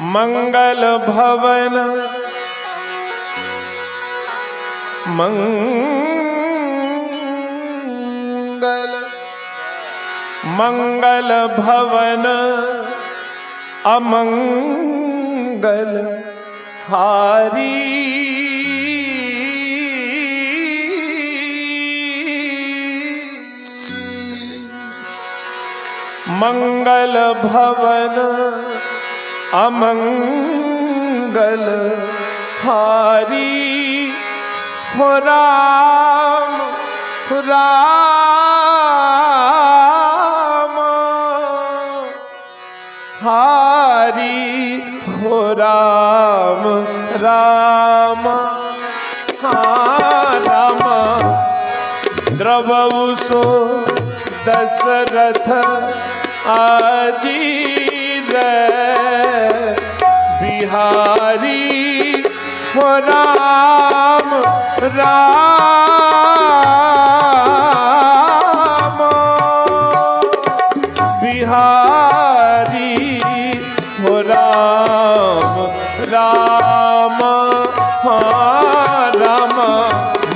मंगल भवन मंगल मंगल भवन अमंगल हारी मंगल भवन अमंगल हारी हो राम राम हारी हो राम राम हाँ राम द्रवऊ सो दशरथ आजीर बिहारी हो राम राम बिहारी हो राम राम हाँ राम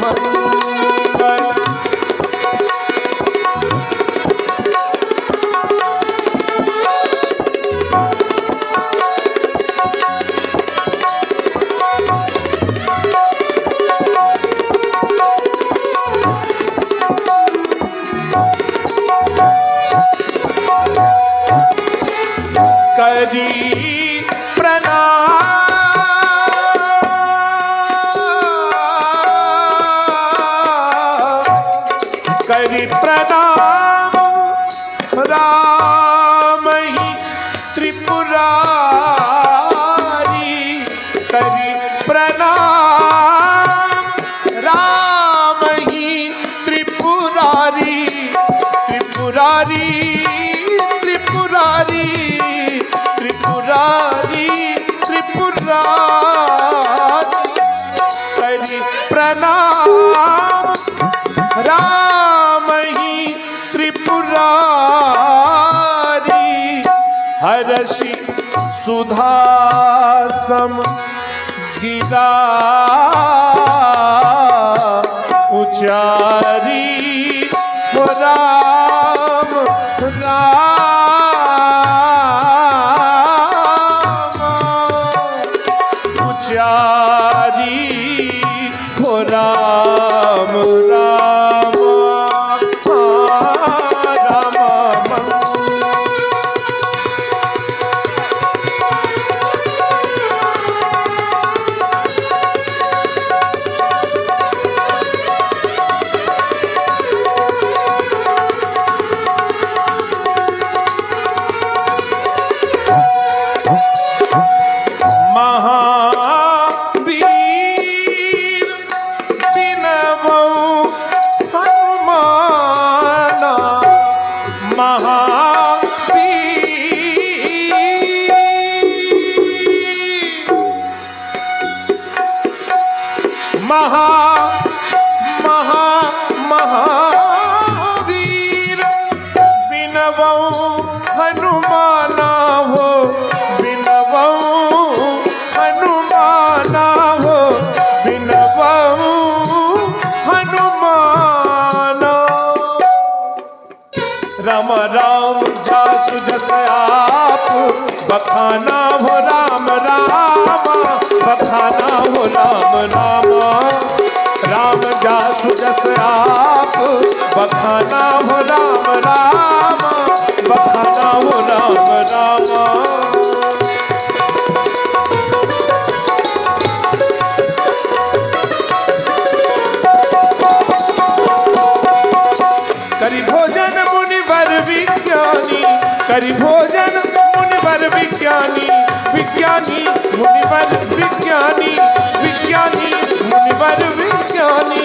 मंगल करी प्रणाम राम ही त्रिपुरारी करी प्रणाम राम ही त्रिपुरारी त्रिपुरारी त्रिपुरारी त्रिपुरारी त्रिपुरारी करी प्रणाम राम ही त्रिपुरारी हर्षि सुधासम गिरा उचारी हो राम राम उचारी हो राम राम महावीर बिनवऊ हनुमाना हो बिनवऊ हनुमाना हो बिनवऊ हनुमाना राम राम जासु जस आप बखाना हो राम राम बखाना हो राम राम राम जासु जस आप बखाना हो राम राम बखाना हो राम राम करी भोजन मुनिवर विज्ञानी करी भोजन मुनिवर विज्ञानी विज्ञानी मुनिवर विज्ञानी विज्ञानी मुनिवर विज्ञानी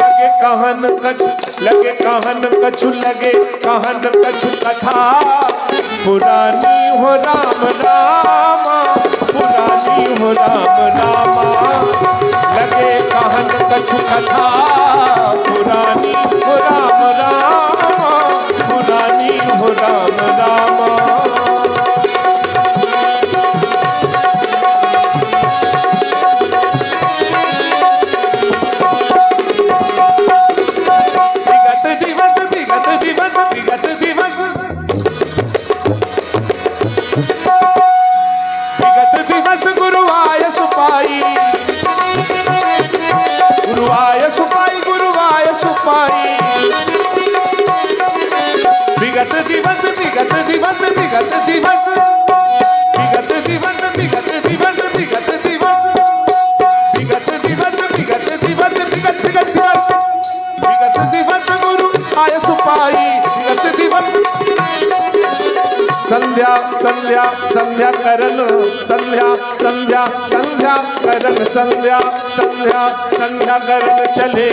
लगे कहन कछु लगे कहन कछु लगे कहन कछु कथा पुरानी हो राम राम पुरानी हो राम राम लगे कहन कछु कथा पुरानी हो राम राम पुरानी हो राम राम दिवस विगत दिवस विगत दिवस विगत दिवस विगत दिवस विगत दिवस विगत दिवस विगत दिवस विगत दिवस विगत दिवस गुरु आय सुपाई विगत दिवस संध्या संध्या संध्या करन संध्या संध्या संध्या करन संध्या संध्या संध्या करन चले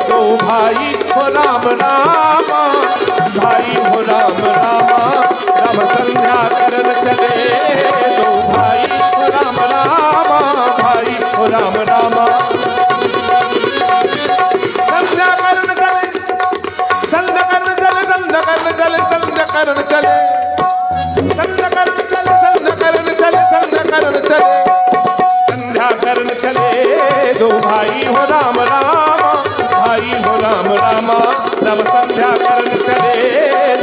दो भाई हो राम रामा भाई हो राम रामा राम संध्या करन चले दो भाई हो राम रामा भाई हो राम रामा संध्या करन चले संध्या करन चले संध्या करन चले संध्या करन चले संध्या करन चले संध्या करन चले संध्या करन चले संध्या करन चले दो भाई हो राम रामा भाई हो राम रामा राम संध्या करन चले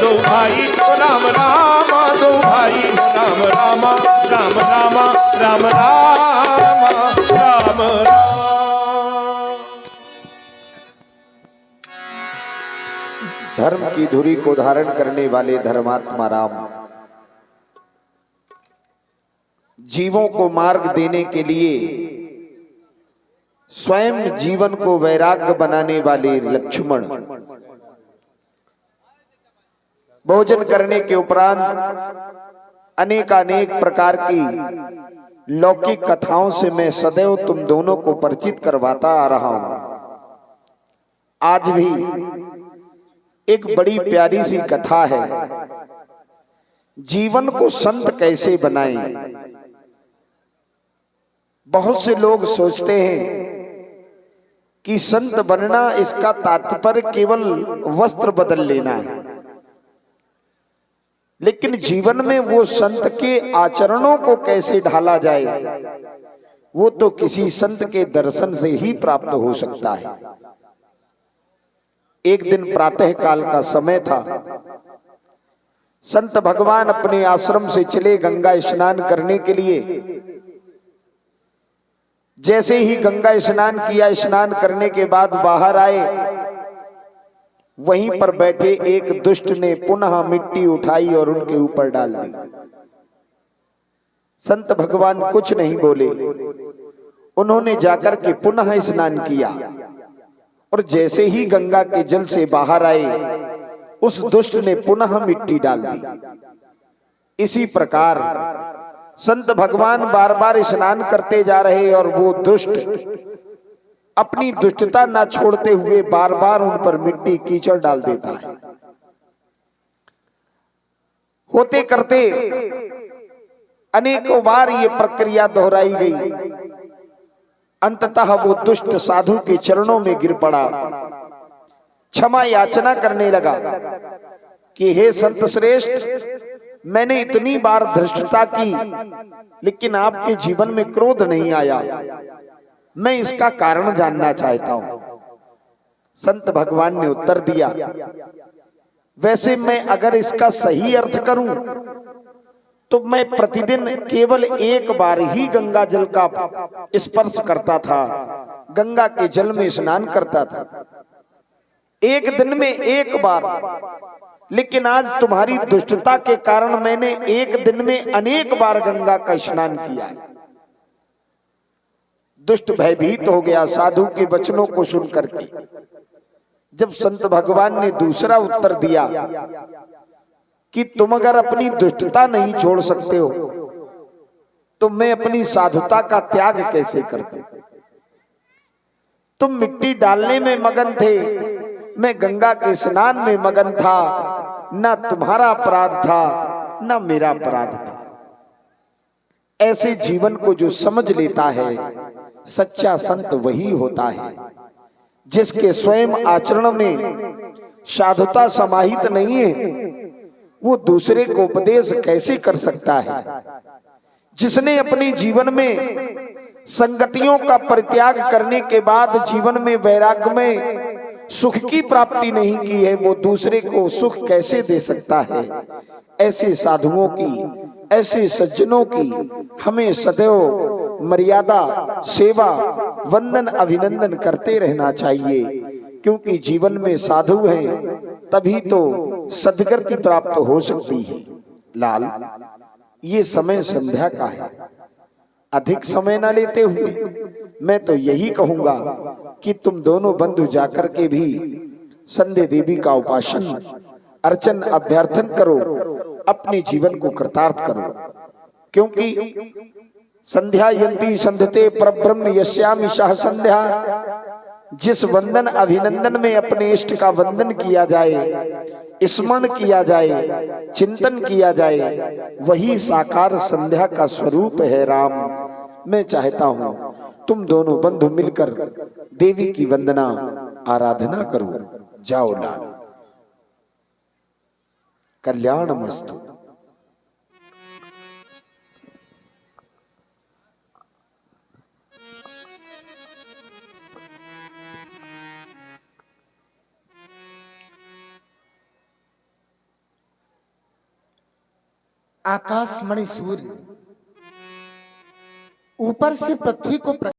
दो भाई हो राम रामा दो भाई हो राम रामा राम रामा राम रामा राम राम। धर्म की धुरी को धारण करने वाले धर्मात्मा राम जीवों को मार्ग देने के लिए स्वयं जीवन को वैराग्य बनाने वाले लक्ष्मण भोजन करने के उपरांत अनेकानेक प्रकार की लौकिक कथाओं से मैं सदैव तुम दोनों को परिचित करवाता आ रहा हूं। आज भी एक बड़ी प्यारी सी कथा है, जीवन को संत कैसे बनाएं। बहुत से लोग सोचते हैं कि संत बनना इसका तात्पर्य केवल वस्त्र बदल लेना है, लेकिन जीवन में वो संत के आचरणों को कैसे ढाला जाए वो तो किसी संत के दर्शन से ही प्राप्त हो सकता है। एक दिन प्रातः काल का समय था। संत भगवान अपने आश्रम से चले गंगा स्नान करने के लिए। जैसे ही गंगा स्नान किया, स्नान करने के बाद बाहर आए, वहीं पर बैठे एक दुष्ट ने पुनः मिट्टी उठाई और उनके ऊपर डाल दी। संत भगवान कुछ नहीं बोले, उन्होंने जाकर के पुनः स्नान किया और जैसे ही गंगा के जल से बाहर आए, उस दुष्ट ने पुनः मिट्टी डाल दी। इसी प्रकार संत भगवान बार बार स्नान करते जा रहे और वो दुष्ट अपनी दुष्टता न छोड़ते हुए बार बार उन पर मिट्टी कीचड़ डाल देता है। होते करते अनेकों बार ये प्रक्रिया दोहराई गई। अंततः वो दुष्ट साधु के चरणों में गिर पड़ा, क्षमा याचना करने लगा कि हे संत श्रेष्ठ, मैंने इतनी बार धृष्टता की लेकिन आपके जीवन में क्रोध नहीं आया, मैं इसका कारण जानना चाहता हूं। संत भगवान ने उत्तर दिया, वैसे मैं अगर इसका सही अर्थ करूं तो मैं प्रतिदिन केवल एक बार ही गंगा जल का स्पर्श करता था, गंगा के जल में स्नान करता था, एक दिन में एक बार। लेकिन आज तुम्हारी दुष्टता के कारण मैंने एक दिन में अनेक बार गंगा का स्नान किया है। दुष्ट भयभीत हो गया साधु के वचनों को सुनकर के। जब संत भगवान ने दूसरा उत्तर दिया कि तुम अगर अपनी दुष्टता नहीं छोड़ सकते हो तो मैं अपनी साधुता का त्याग कैसे कर दूं? तुम मिट्टी डालने में मगन थे, मैं गंगा के स्नान में मगन था। ना तुम्हारा अपराध था ना मेरा अपराध था। ऐसे जीवन को जो समझ लेता है सच्चा संत वही होता है, जिसके स्वयं आचरण में साधुता समाहित नहीं है वो दूसरे को उपदेश कैसे कर सकता है। जिसने अपने जीवन में संगतियों का परित्याग करने के बाद जीवन में वैराग्य में सुख की प्राप्ति नहीं की है, वो दूसरे को सुख कैसे दे सकता है। ऐसे साधुओं की, ऐसे सज्जनों की हमें सदैव मर्यादा, सेवा, वंदन, अभिनंदन करते रहना चाहिए, क्योंकि जीवन में साधु हैं तभी तो सद्गति प्राप्त हो सकती है। लाल, ये समय संध्या का है, अधिक समय ना लेते हुए मैं तो यही कहूंगा कि तुम दोनों बंधु जाकर के भी संध्या देवी का उपासन अर्चन अभ्यर्थन करो, अपने जीवन को कृतार्थ करो। क्योंकि संध्यायन्ति संध्यते परब्रह्म यस्यामि सह संध्या, जिस वंदन अभिनंदन में अपने इष्ट का वंदन किया जाए, स्मरण किया जाए, चिंतन किया जाए, वही साकार संध्या का स्वरूप है। राम, मैं चाहता हूं तुम दोनों बंधु मिलकर देवी की वंदना आराधना करो। जाओ लाल, कल्याणमस्तु। आकाशमणि सूर्य ऊपर से पृथ्वी को